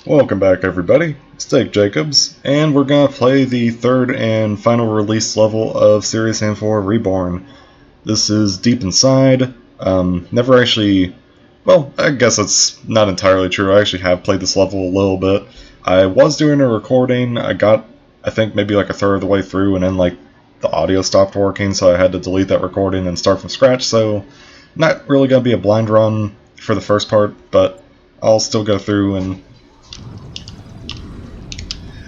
Welcome back everybody, it's Jake Jacobs, and we're going to play the third and final release level of Serious Sam 4 Reborn. This is Deep Inside. Never actually, well, I guess that's not entirely true. I actually have played this level a little bit. I was doing a recording, I think maybe like a third of the way through, and then the audio stopped working, so I had to delete that recording and start from scratch, so not really going to be a blind run for the first part, but I'll still go through and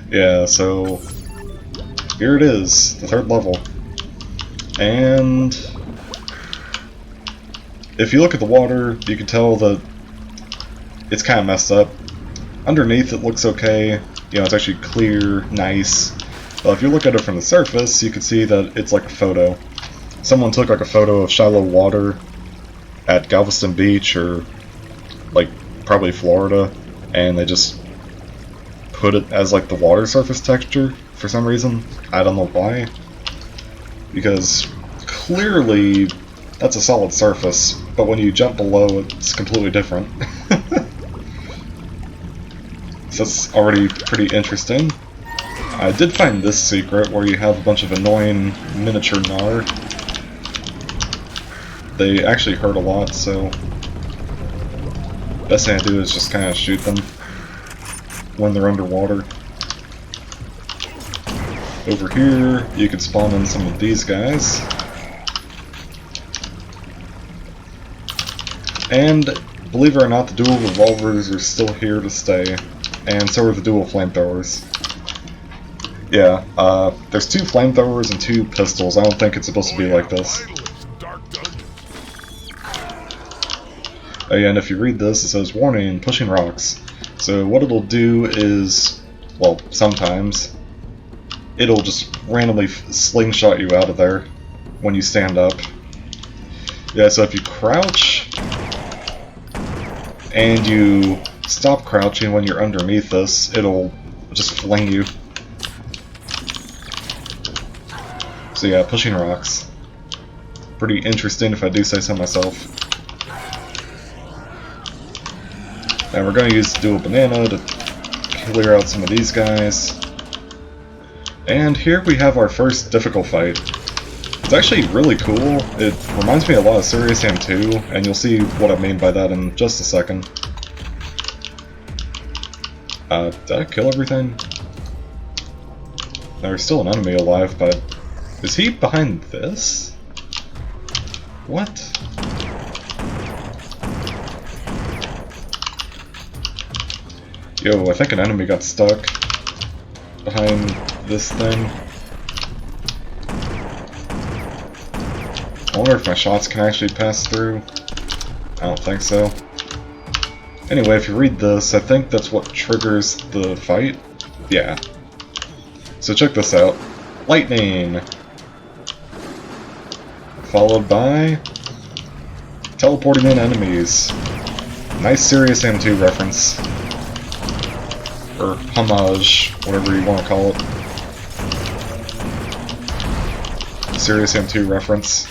yeah, so here it is, the third level. And if you look at the water, you can tell that it's kind of messed up. Underneath it looks okay, it's actually clear, nice. But if you look at it from the surface, you can see that it's like a photo. Someone took like a photo of shallow water at Galveston Beach or probably Florida, and they just put it as like the water surface texture for some reason. I don't know why, because clearly that's a solid surface, but when you jump below it's completely different. So that's already pretty interesting. I did find this secret where you have a bunch of annoying miniature Gnar. They actually hurt a lot, so best thing I do is just kind of shoot them when they're underwater. Over here, you can spawn in some of these guys. And believe it or not, the dual revolvers are still here to stay, and so are the dual flamethrowers. Yeah, there's 2 flamethrowers and 2 pistols. I don't think it's supposed to be like this. Oh yeah, and if you read this, it says, "Warning, pushing rocks." So what it'll do is, well, sometimes, it'll just randomly slingshot you out of there when you stand up. Yeah, so if you crouch, and you stop crouching when you're underneath this, it'll just fling you. So yeah, pushing rocks. Pretty interesting if I do say so myself. And we're going to use dual banana to clear out some of these guys. And here we have our first difficult fight. It's actually really cool. It reminds me a lot of Serious Sam 2, and you'll see what I mean by that in just a second. Did I kill everything? There's still an enemy alive, but is he behind this? What? Yo, I think an enemy got stuck behind this thing. I wonder if my shots can actually pass through. I don't think so. Anyway, if you read this, I think that's what triggers the fight. Yeah. So check this out. Lightning! Followed by teleporting in enemies. Nice Serious Sam 2 reference. Or homage, whatever you want to call it. Serious Sam 2 reference.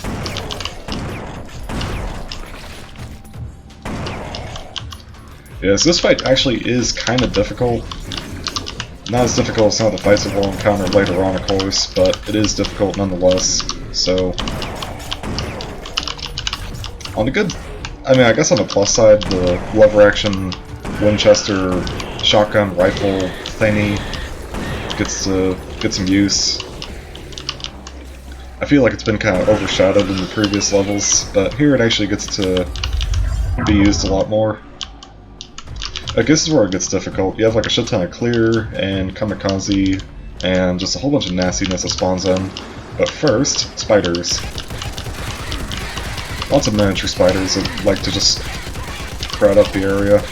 Yeah, so this fight actually is kind of difficult. Not as difficult as some of the fights that we'll encounter later on, of course, but it is difficult nonetheless. So, on the good, I guess on the plus side, the lever action Winchester shotgun rifle thingy gets to get some use. I feel like it's been kind of overshadowed in the previous levels, but here it actually gets to be used a lot more. I guess this is where it gets difficult. You have like a shit ton of clear and kamikaze and just a whole bunch of nastiness that spawns in. But first, spiders. Lots of miniature spiders that like to just crowd up the area.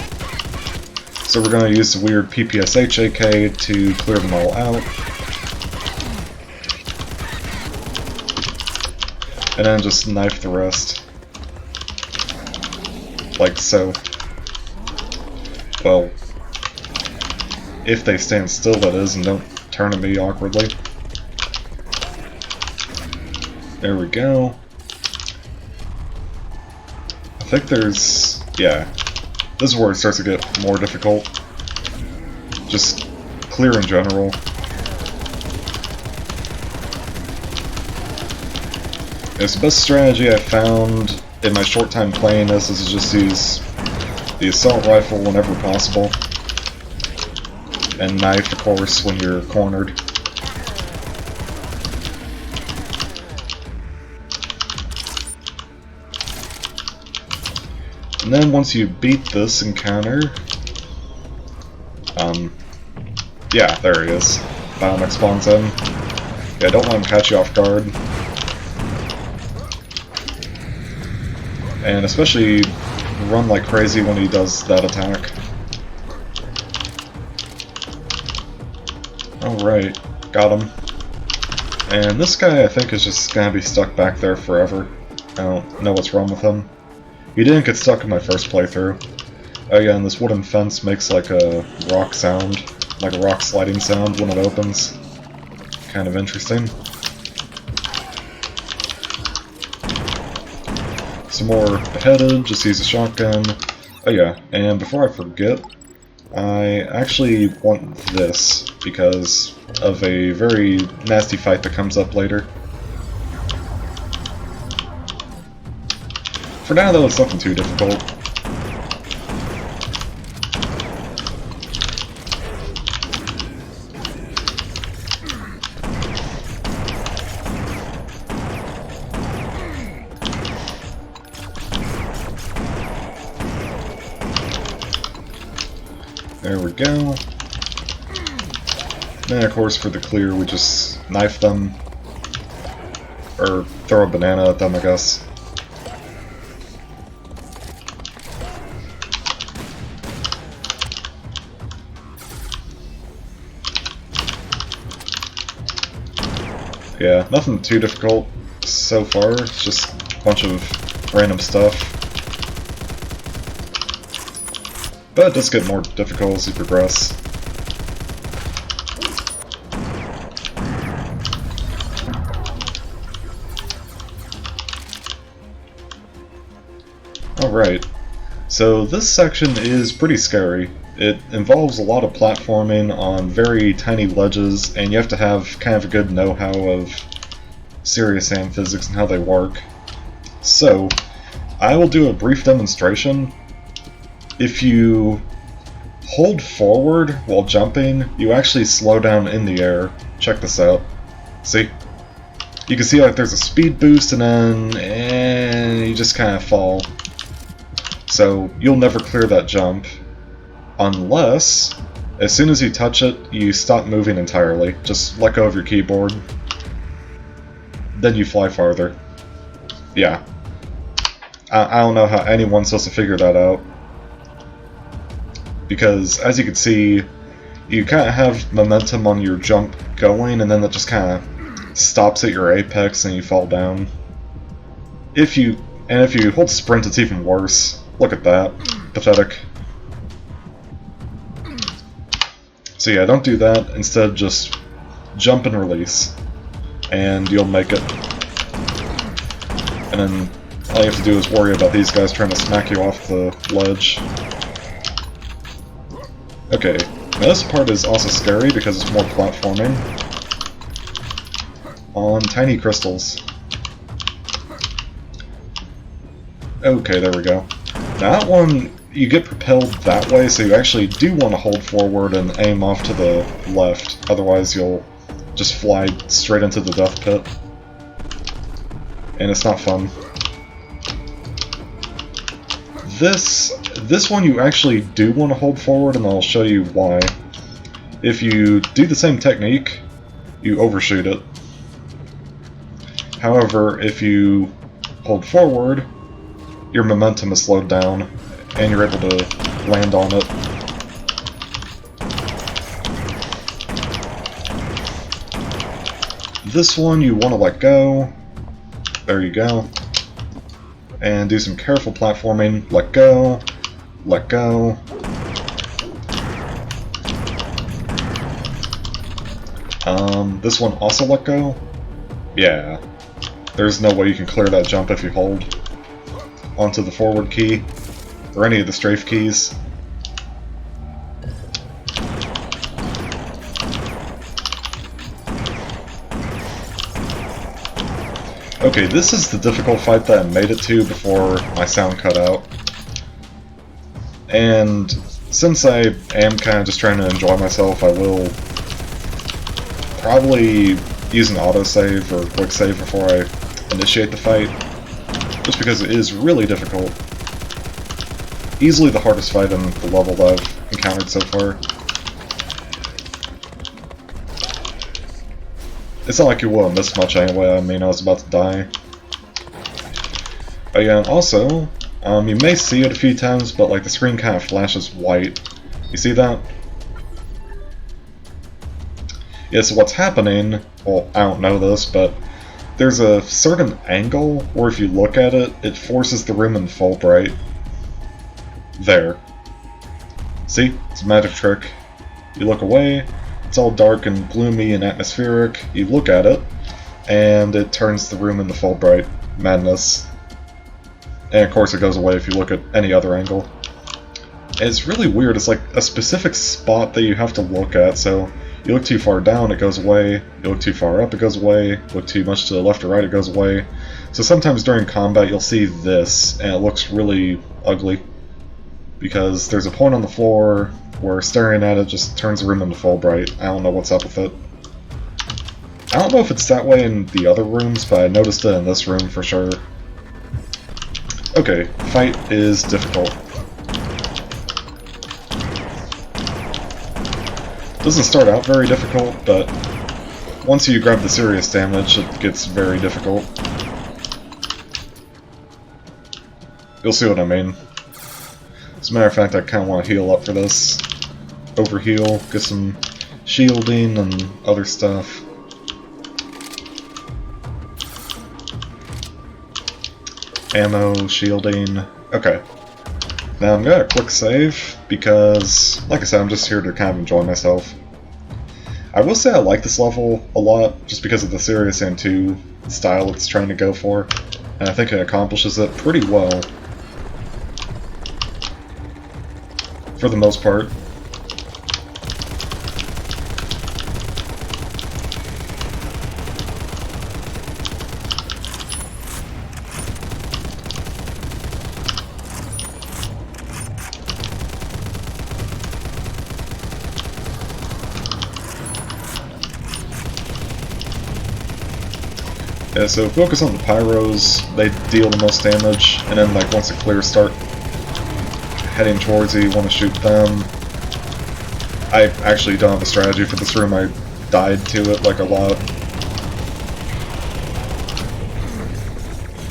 So we're going to use the weird PPSH AK to clear them all out. And then just knife the rest. Like so. Well, if they stand still, that is, and don't turn at me awkwardly. There we go. I think there's... yeah. This is where it starts to get more difficult. just clear in general. It's the best strategy I've found in my short time playing this is to just use the assault rifle whenever possible. And knife, of course, when you're cornered. And then once you beat this encounter, yeah, there he is. Biomech spawns in. Yeah, don't let him catch you off guard. And especially run like crazy when he does that attack. Alright, got him. And this guy, I think, is just gonna be stuck back there forever. I don't know what's wrong with him. He didn't get stuck in my first playthrough. Oh yeah, and this wooden fence makes like a rock sound, like a rock sliding sound when it opens. Kind of interesting. Some more beheaded, just use a shotgun. Oh yeah, and before I forget, I actually want this because of a very nasty fight that comes up later. For now though, it's nothing too difficult. There we go. Then of course for the clear we just knife them. Or throw a banana at them, I guess. Yeah, nothing too difficult so far, it's just a bunch of random stuff. But it does get more difficult as you progress. Alright, so this section is pretty scary. It involves a lot of platforming on very tiny ledges, and you have to have kind of a good know-how of serious sand physics and how they work. So, I will do a brief demonstration. If you hold forward while jumping, you actually slow down in the air. Check this out. See? You can see like there's a speed boost and then you just kind of fall. So you'll never clear that jump unless as soon as you touch it, you stop moving entirely. Just let go of your keyboard. Then you fly farther. Yeah. I don't know how anyone's supposed to figure that out. Because, as you can see, you kind of have momentum on your jump going, and then that just kind of stops at your apex and you fall down. If you hold sprint, it's even worse. Look at that. Pathetic. So yeah, don't do that. Instead, just jump and release. And you'll make it. And then all you have to do is worry about these guys trying to smack you off the ledge. Okay, now this part is also scary because it's more platforming on tiny crystals. Okay, there we go. Now that one, you get propelled that way, so you actually do want to hold forward and aim off to the left, otherwise you'll just fly straight into the death pit. And it's not fun. This one you actually do want to hold forward, and I'll show you why. If you do the same technique, you overshoot it. However, if you hold forward, your momentum is slowed down, and you're able to land on it. This one you want to let go. There you go. And do some careful platforming. Let go. Let go. This one also let go? Yeah. There's no way you can clear that jump if you hold onto the forward key, or any of the strafe keys. Okay, this is the difficult fight that I made it to before my sound cut out. And since I am kind of just trying to enjoy myself, I will probably use an autosave or quick save before I initiate the fight, just because it is really difficult. Easily the hardest fight in the level that I've encountered so far. It's not like you will have missed much anyway. I mean, I was about to die. Oh yeah, and also, you may see it a few times, but like the screen kind of flashes white. You see that? Yeah, so what's happening, well, I don't know this, but there's a certain angle where if you look at it, it forces the room in full bright. There. See? It's a magic trick. You look away, it's all dark and gloomy and atmospheric. You look at it, and it turns the room into full bright madness. And of course it goes away if you look at any other angle. And it's really weird, it's like a specific spot that you have to look at, so you look too far down, it goes away. You look too far up, it goes away. Look too much to the left or right, it goes away. So sometimes during combat you'll see this, and it looks really ugly. Because there's a point on the floor where staring at it just turns the room into full bright. I don't know what's up with it. I don't know if it's that way in the other rooms, but I noticed it in this room for sure. Okay, fight is difficult. Doesn't start out very difficult, but once you grab the serious damage, it gets very difficult. You'll see what I mean. As a matter of fact, I kind of want to heal up for this. Overheal, get some shielding and other stuff. Ammo, shielding. Okay. Now I'm gonna quick save because, like I said, I'm just here to kind of enjoy myself. I will say I like this level a lot just because of the Serious Sam 2 style it's trying to go for, and I think it accomplishes it pretty well. For the most part. Yeah, so focus on the pyros, they deal the most damage, and then like once the clears start heading towards you, you want to shoot them. I actually don't have a strategy for this room, I died to it like a lot.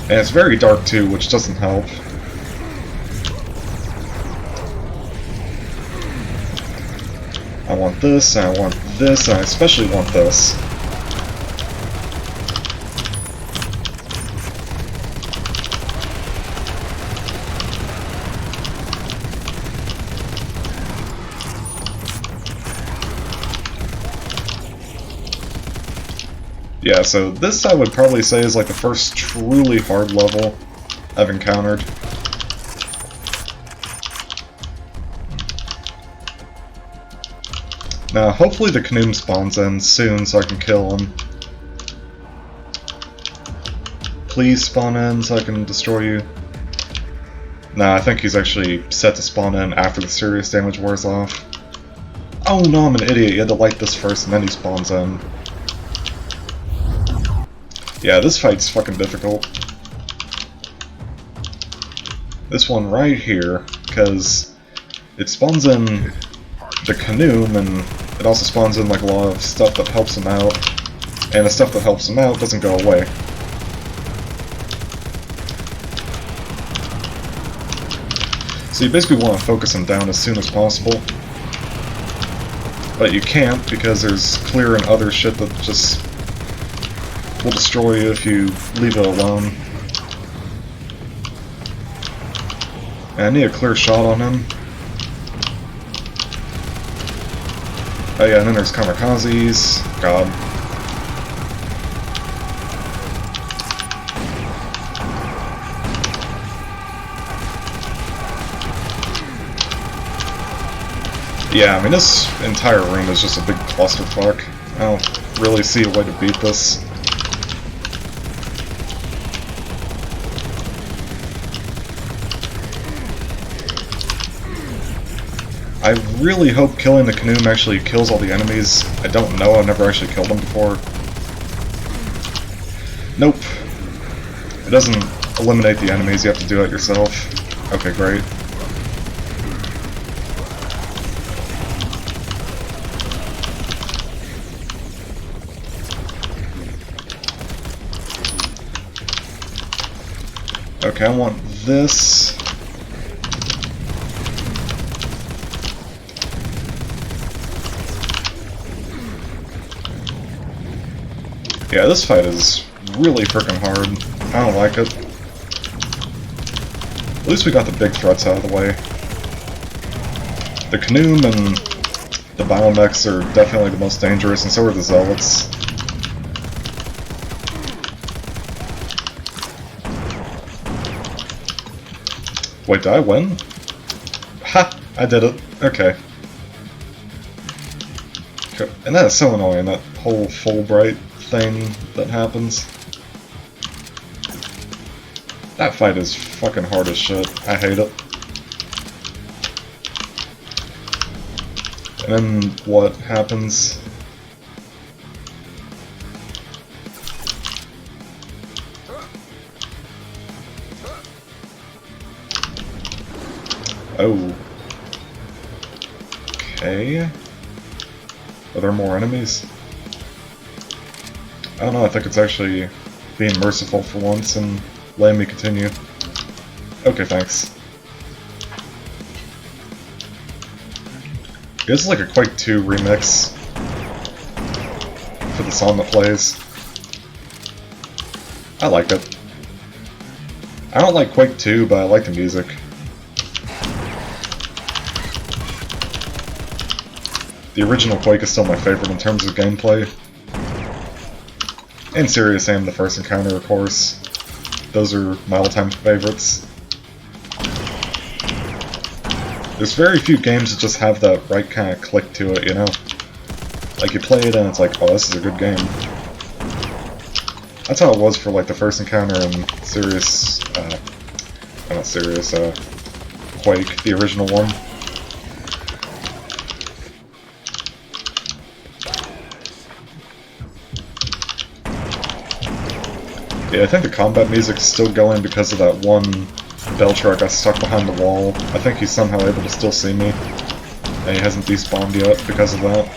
And it's very dark too, which doesn't help. I want this, and I want this, and I especially want this. Yeah, so this I would probably say is like the first truly hard level I've encountered. Now, hopefully the Canoom spawns in soon so I can kill him. Please spawn in so I can destroy you. Nah, I think he's actually set to spawn in after the serious damage wears off. Oh no, I'm an idiot, you had to light this first and then he spawns in. Yeah, this fight's fucking difficult. This one right here, because it spawns in the Canoom, and it also spawns in like a lot of stuff that helps him out, and the stuff that helps him out doesn't go away. So you basically want to focus him down as soon as possible. But you can't, because there's clear and other shit that just will destroy you if you leave it alone. And I need a clear shot on him. Oh yeah, and then there's kamikazes. God. Yeah, I mean this entire room is just a big clusterfuck. I don't really see a way to beat this. I really hope killing the Canoom actually kills all the enemies. I don't know, I've never actually killed them before. Nope. It doesn't eliminate the enemies, you have to do it yourself. Okay, great. Okay, I want this. Yeah, this fight is really freaking hard. I don't like it. At least we got the big threats out of the way. The Canoom and the Biomechs are definitely the most dangerous, and so are the Zealots. Wait, did I win? Ha! I did it. Okay. And that is so annoying, that whole Fulbright thing that happens. That fight is fucking hard as shit. I hate it. And then what happens? Oh. Okay. Are there more enemies? I don't know, I think it's actually being merciful for once and letting me continue. Okay, thanks. This is like a Quake 2 remix for the song that plays. I like it. I don't like Quake 2, but I like the music. The original Quake is still my favorite in terms of gameplay. And Serious Aim, the first encounter, of course. Those are my all-time favorites. There's very few games that just have that right kind of click to it, you know? Like, you play it and it's like, oh, this is a good game. That's how it was for, like, the first encounter in Quake, the original one. Yeah, I think the combat music's still going because of that one Belcher I got stuck behind the wall. I think he's somehow able to still see me. And he hasn't despawned yet because of that.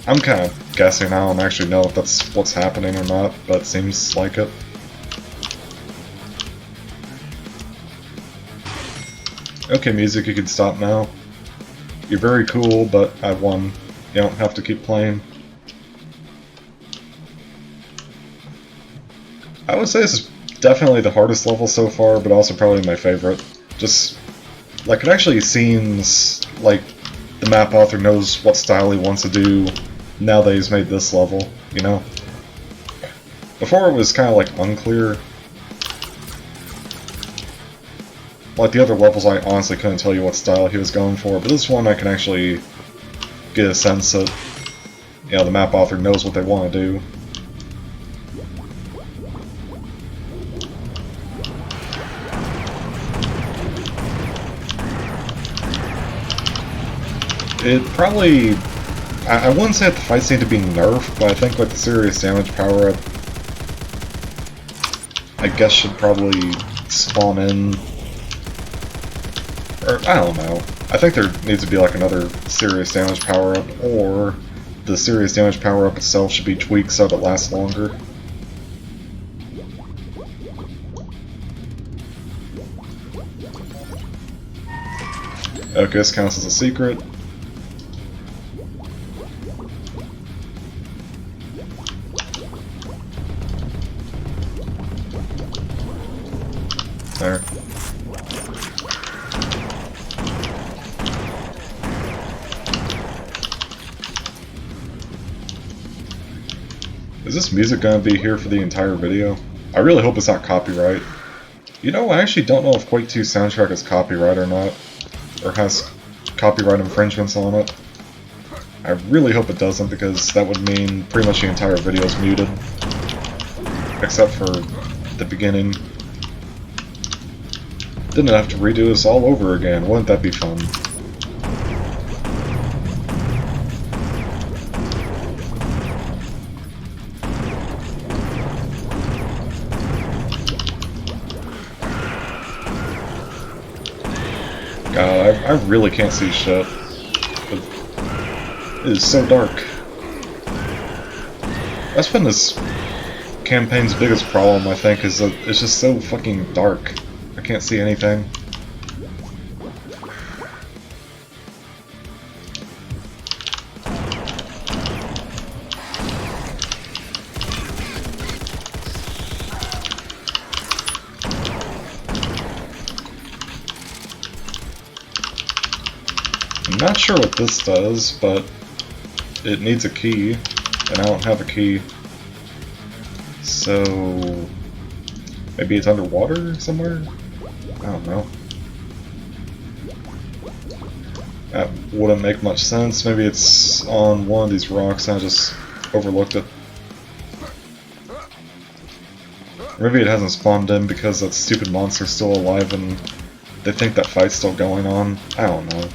I'm kind of guessing. I don't actually know if that's what's happening or not, but it seems like it. Okay, music, you can stop now. You're very cool, but I won. You don't have to keep playing. I would say this is definitely the hardest level so far, but also probably my favorite. Just, like, it actually seems like the map author knows what style he wants to do now that he's made this level, you know? Before it was kind of, like, unclear. Like, the other levels I honestly couldn't tell you what style he was going for, but this one I can actually get a sense that, you know, the map author knows what they want to do. It probably... I wouldn't say that the fights need to be nerfed, but I think like the serious damage power-up I guess should probably spawn in... Or, I don't know. I think there needs to be like another serious damage power-up, or the serious damage power-up itself should be tweaked so that it lasts longer. Okay, this counts as a secret. There. Is this music gonna be here for the entire video? I really hope it's not copyright. You know, I actually don't know if Quake 2 soundtrack is copyright or not, or has copyright infringements on it. I really hope it doesn't, because that would mean pretty much the entire video is muted, except for the beginning. Didn't have to redo this all over again. Wouldn't that be fun? God, I really can't see shit. It is so dark. That's been this campaign's biggest problem, I think, is that it's just so fucking dark. I can't see anything. I'm not sure what this does, but it needs a key, and I don't have a key. So maybe it's underwater somewhere? I don't know. That wouldn't make much sense. Maybe it's on one of these rocks and I just overlooked it. Maybe it hasn't spawned in because that stupid monster's still alive and they think that fight's still going on. I don't know.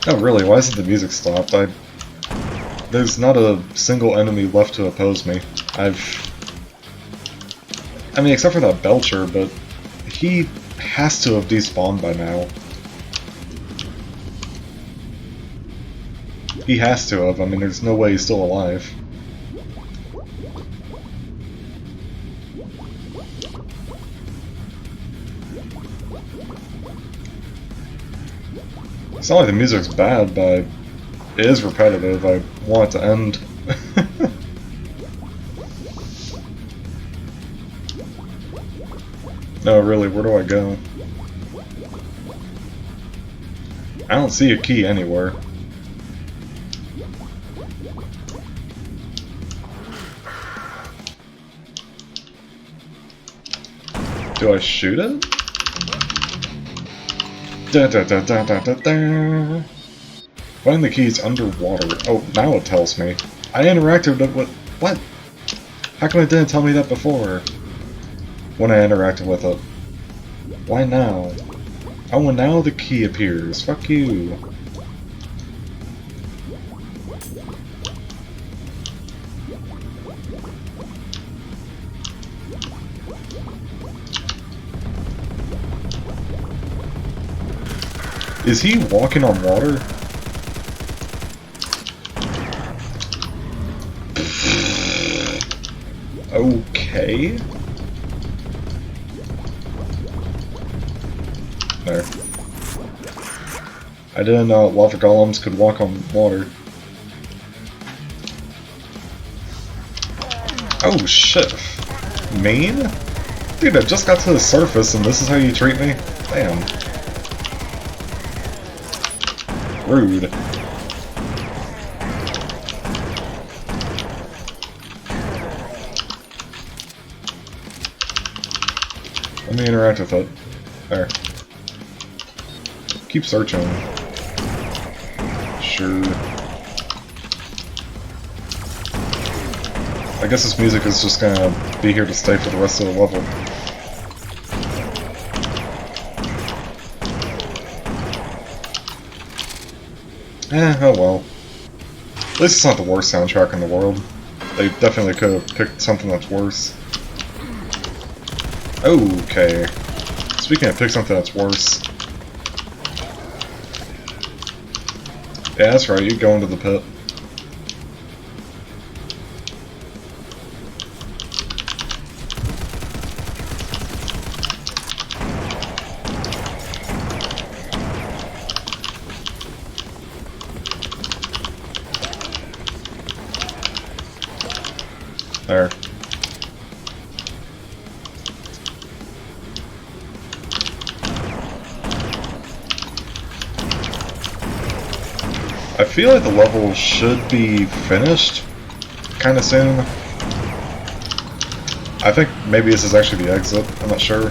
Oh really, why isn't the music stopped? There's not a single enemy left to oppose me. I mean, except for that Belcher, but he has to have despawned by now. He has to have. I mean, there's no way he's still alive. It's not like the music's bad, but it is repetitive. I want it to end. No, really, where do I go? I don't see a key anywhere. Do I shoot it? Da da da da da da da. Find the keys underwater. Oh, now it tells me. I interacted with what? How come it didn't tell me that before? When I interacted with it. Why now? Oh, and now the key appears. Fuck you. Is he walking on water? Okay. There. I didn't know lava golems could walk on water. Oh shit. Mean? Dude, I just got to the surface and this is how you treat me? Damn. Rude. Let me interact with it. There. Keep searching. Sure. I guess this music is just gonna be here to stay for the rest of the level. Oh well. At least it's not the worst soundtrack in the world. They definitely could have picked something that's worse. Okay. Speaking of pick something that's worse. Yeah, that's right, you go into the pit. There. I feel like the level should be finished kinda soon. I think maybe this is actually the exit, I'm not sure.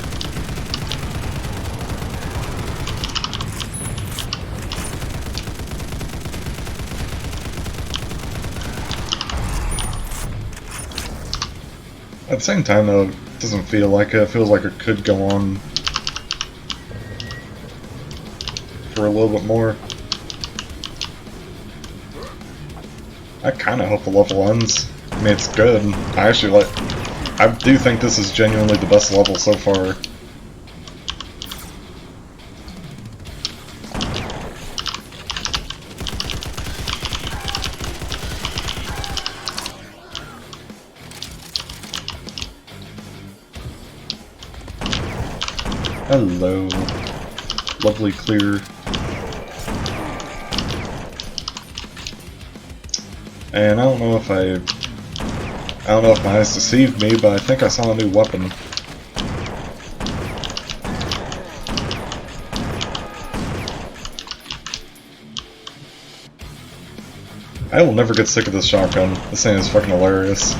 At the same time though, Doesn't feel like it. It feels like it could go on for a little bit more. I kind of hope the level ends. I mean, it's good. I do think this is genuinely the best level so far. Hello. Lovely clear. And I don't know if my eyes deceived me, but I think I saw a new weapon. I will never get sick of this shotgun. This thing is fucking hilarious.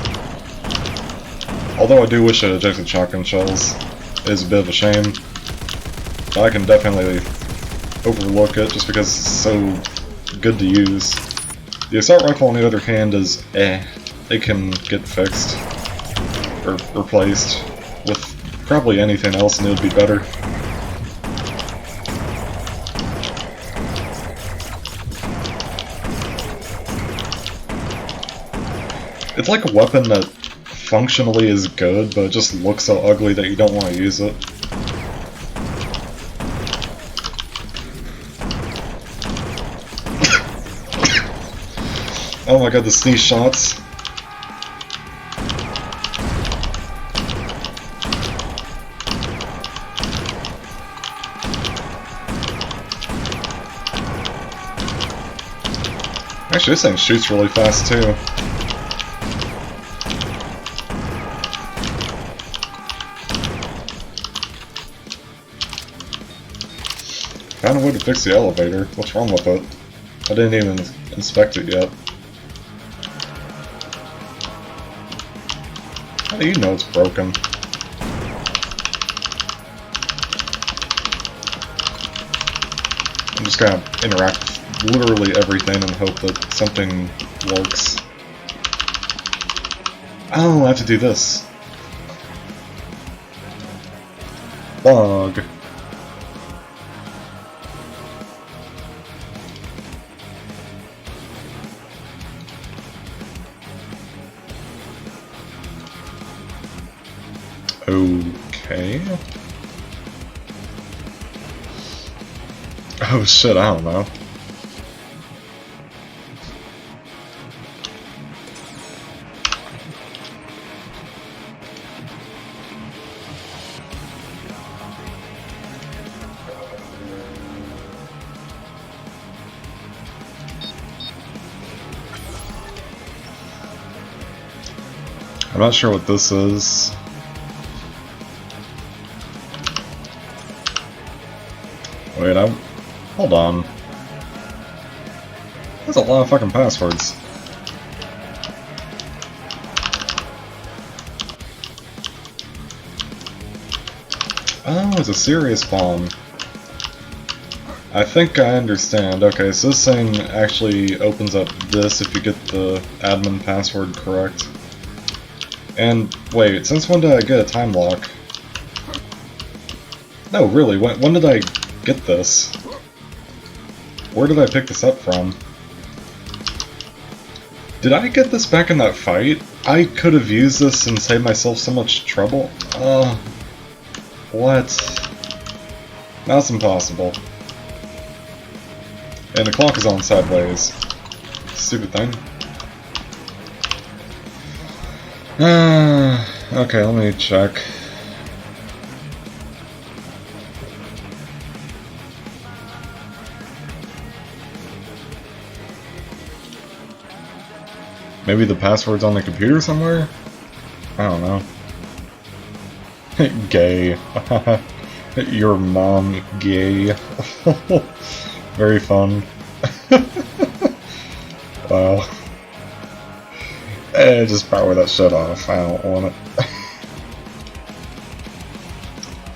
Although I do wish it ejected shotgun shells. It is a bit of a shame. But I can definitely overlook it just because it's so good to use. The assault rifle, on the other hand, is it can get fixed or replaced with probably anything else, and it would be better. It's like a weapon that functionally is good, but it just looks so ugly that you don't want to use it. Oh my god, the sneeze shots. Actually, this thing shoots really fast too. Found a way to fix the elevator. What's wrong with it? I didn't even inspect it yet. How do you know it's broken? I'm just gonna interact with literally everything and hope that something works. Oh, I have to do this. Bug. Okay. Oh shit, I don't know. I'm not sure what this is. Wait, hold on. That's a lot of fucking passwords. Oh, it's a serious bomb. I think I understand. Okay, so this thing actually opens up this if you get the admin password correct. And wait, since when did I get a time lock? No, really, when did I get this? Where did I pick this up from? Did I get this back in that fight? I could have used this and saved myself so much trouble. What? That's impossible. And the clock is on sideways. Stupid thing. Okay, let me check. Maybe the password's on the computer somewhere? I don't know. Gay. Your mom gay. Very fun. Wow. Just power that shit off. I don't want it.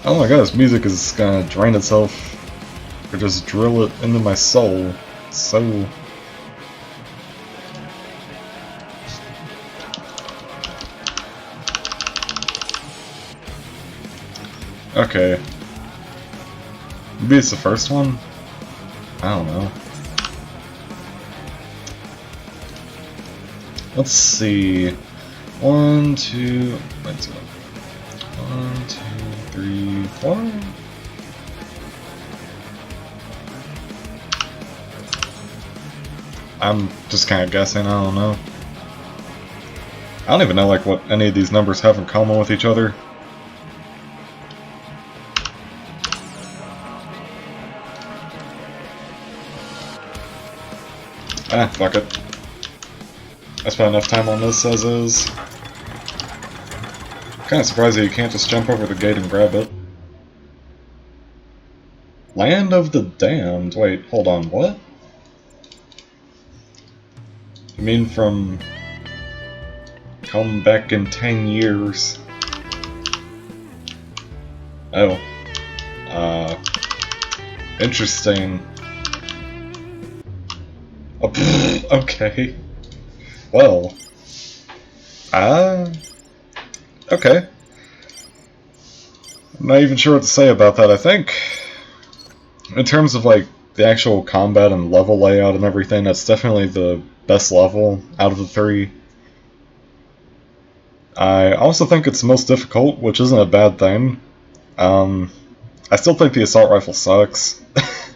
Oh my god, this music is gonna drain itself. Or just drill it into my soul. It's so... Okay. Maybe it's the first one? I don't know. Let's see. 1, 2, wait, 1, 2, 3, 4. I'm just kind of guessing, I don't know. I don't even know like what any of these numbers have in common with each other. Ah, fuck it. I spent enough time on this as is. Kinda surprised that you can't just jump over the gate and grab it. Land of the Damned? Wait, hold on, what? You mean from... come back in 10 years? Oh. Interesting. Oh, okay. Well. Okay. I'm not even sure what to say about that. I think, in terms of like the actual combat and level layout and everything, that's definitely the best level out of the three. I also think it's the most difficult, which isn't a bad thing. I still think the assault rifle sucks.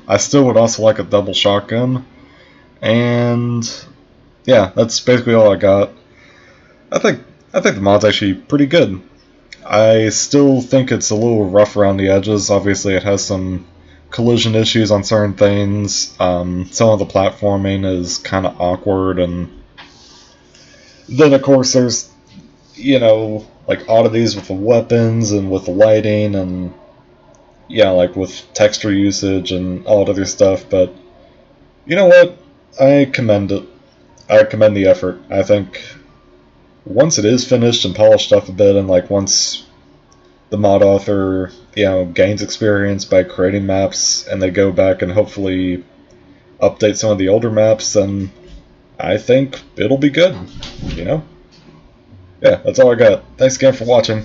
I still would also like a double shotgun. And yeah, that's basically all I got. I think the mod's actually pretty good. I still think it's a little rough around the edges. Obviously, it has some collision issues on certain things. Some of the platforming is kind of awkward, and then of course there's, you know, like oddities with the weapons and with the lighting, and yeah, like with texture usage and all that other stuff. But you know what? I commend it. I commend the effort. I think once it is finished and polished up a bit, and like once the mod author, you know, gains experience by creating maps, and they go back and hopefully update some of the older maps, then I think it'll be good, you know? Yeah, that's all I got. Thanks again for watching.